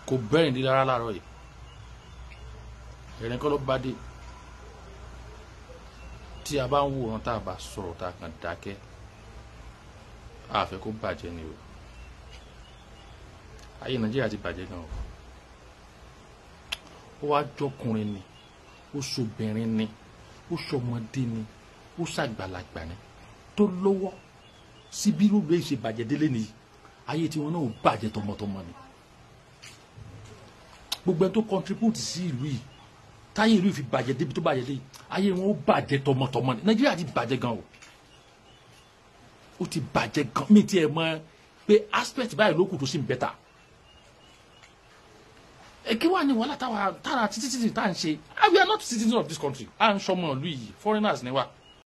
kò bẹ́rìn dí lára láàárọ̀ yìí ẹ̀rìn kọ́ ló bá dé tí a bá ń wòran tá a bá sọ̀rọ̀ tá a kàn dákẹ́ a fẹ́ kó bàjẹ́ ni o ayé Nàìjíríà ti bàjẹ́ gan o ó wá jọkùnrin ni ó ṣobìnrin ni ó ṣọmọdé ni ó ṣàgbàlagbà ni tó lọ́wọ́ síbí ló lè ṣe bàjẹ́ délé nìyí ayé tí wọn náà ò bàjẹ́ tọmọtọmọ ni gbogbo ẹni tó contribute sí ìlú yìí táyé ìlú yìí fi bàjẹ́ débi tó bàjẹ́ dé ayé wọn ó bàjẹ́ tọmọtọmọ ni Nàìjíríà ti bàjẹ́ gan o ó ti bàjẹ́ gan mi tiẹ̀ mọ̀ pé aspect báyìí ló kù tó sì ń bẹ́tà kí wàá ní wàhálà tára títí tá à ń ṣe we are not citizens of this country à ń sọmọ ìlú yìí foreigners ni wa.